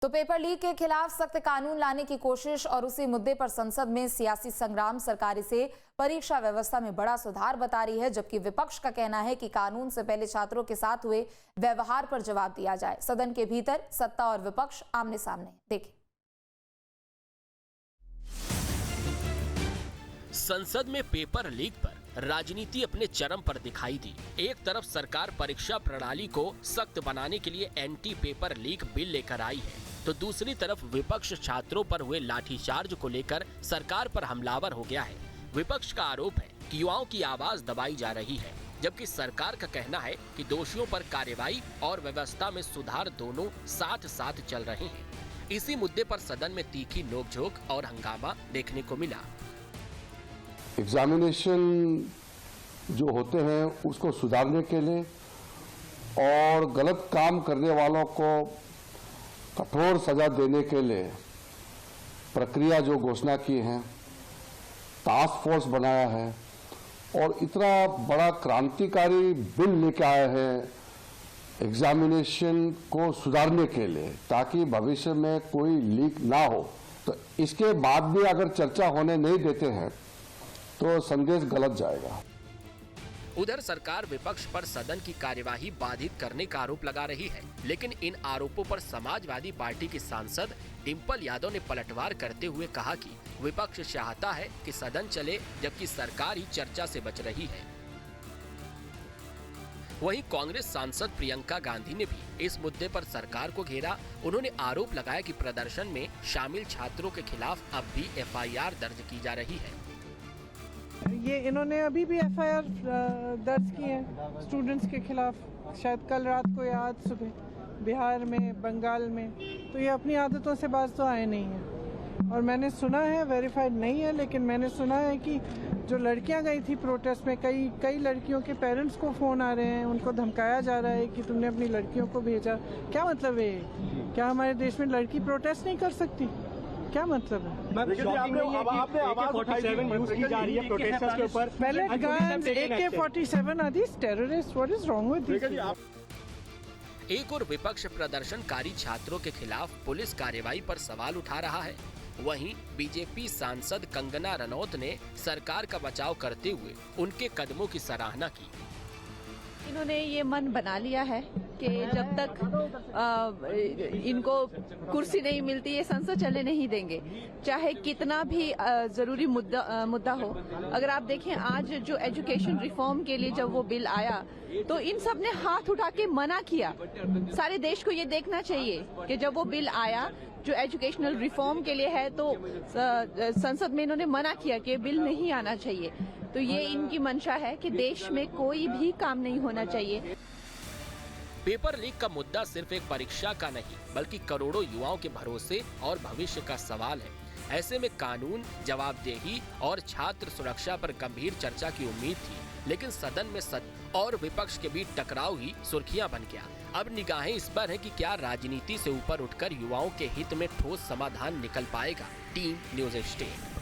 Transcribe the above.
तो paper leak के खिलाफ सख्त कानून लाने की कोशिश और उसी मुद्दे पर संसद में सियासी संग्राम सरकार इसे परीक्षा व्यवस्था में बड़ा सुधार बता रही है, जबकि विपक्ष का कहना है कि कानून से पहले छात्रों के साथ हुए व्यवहार पर जवाब दिया जाए। सदन के भीतर सत्ता और विपक्ष आमने सामने। देखिए, संसद में पेपर लीक पर राजनीति अपने चरम पर दिखाई दी। एक तरफ सरकार परीक्षा प्रणाली को सख्त बनाने के लिए एंटी पेपर लीक बिल लेकर आई है, तो दूसरी तरफ विपक्ष छात्रों पर हुए लाठीचार्ज को लेकर सरकार पर हमलावर हो गया है। विपक्ष का आरोप है कि युवाओं की आवाज दबाई जा रही है, जबकि सरकार का कहना है कि दोषियों पर कार्रवाई और व्यवस्था में सुधार दोनों साथ साथ चल रहे हैं। इसी मुद्दे पर सदन में तीखी नोकझोंक और हंगामा देखने को मिला। एग्जामिनेशन जो होते हैं उसको सुधारने के लिए और गलत काम करने वालों को कठोर सजा देने के लिए प्रक्रिया जो घोषणा की है, टास्क फोर्स बनाया है और इतना बड़ा क्रांतिकारी बिल लेके आए हैं एग्जामिनेशन को सुधारने के लिए, ताकि भविष्य में कोई लीक ना हो। तो इसके बाद भी अगर चर्चा होने नहीं देते हैं तो संदेश गलत जाएगा। उधर सरकार विपक्ष पर सदन की कार्यवाही बाधित करने का आरोप लगा रही है, लेकिन इन आरोपों पर समाजवादी पार्टी की सांसद डिंपल यादव ने पलटवार करते हुए कहा कि विपक्ष चाहता है कि सदन चले, जबकि सरकार ही चर्चा से बच रही है। वहीं कांग्रेस सांसद प्रियंका गांधी ने भी इस मुद्दे पर सरकार को घेरा। उन्होंने आरोप लगाया कि प्रदर्शन में शामिल छात्रों के खिलाफ अब भी FIR दर्ज की जा रही है। ये इन्होंने अभी भी FIR दर्ज की है स्टूडेंट्स के खिलाफ, शायद कल रात को या आज सुबह बिहार में, बंगाल में। तो ये अपनी आदतों से बाज तो आए नहीं हैं। और मैंने सुना है, वेरीफाइड नहीं है, लेकिन मैंने सुना है कि जो लड़कियां गई थी प्रोटेस्ट में, कई लड़कियों के पेरेंट्स को फ़ोन आ रहे हैं, उनको धमकाया जा रहा है कि तुमने अपनी लड़कियों को भेजा। क्या मतलब है? क्या हमारे देश में लड़की प्रोटेस्ट नहीं कर सकती? क्या मतलब है? एक और विपक्ष प्रदर्शनकारी छात्रों के खिलाफ पुलिस कार्रवाई पर सवाल उठा रहा है। वहीं बीजेपी सांसद कंगना रनौत ने सरकार का बचाव करते हुए उनके कदमों की सराहना की। इन्होंने ये मन बना लिया है कि जब तक इनको कुर्सी नहीं मिलती ये संसद चलने नहीं देंगे, चाहे कितना भी जरूरी मुद्दा हो। अगर आप देखें आज जो एजुकेशन रिफॉर्म के लिए जब वो बिल आया तो इन सब ने हाथ उठा के मना किया। सारे देश को ये देखना चाहिए कि जब वो बिल आया जो एजुकेशनल रिफॉर्म के लिए है, तो संसद में इन्होंने मना किया कि बिल नहीं आना चाहिए। तो ये इनकी मंशा है कि देश में कोई भी काम नहीं होना चाहिए। पेपर लीक का मुद्दा सिर्फ एक परीक्षा का नहीं, बल्कि करोड़ों युवाओं के भरोसे और भविष्य का सवाल है। ऐसे में कानून, जवाबदेही और छात्र सुरक्षा पर गंभीर चर्चा की उम्मीद थी, लेकिन सदन में सत्ता और विपक्ष के बीच टकराव ही सुर्खियां बन गया। अब निगाहें इस पर है कि क्या राजनीति से ऊपर उठकर युवाओं के हित में ठोस समाधान निकल पाएगा। Team news 18।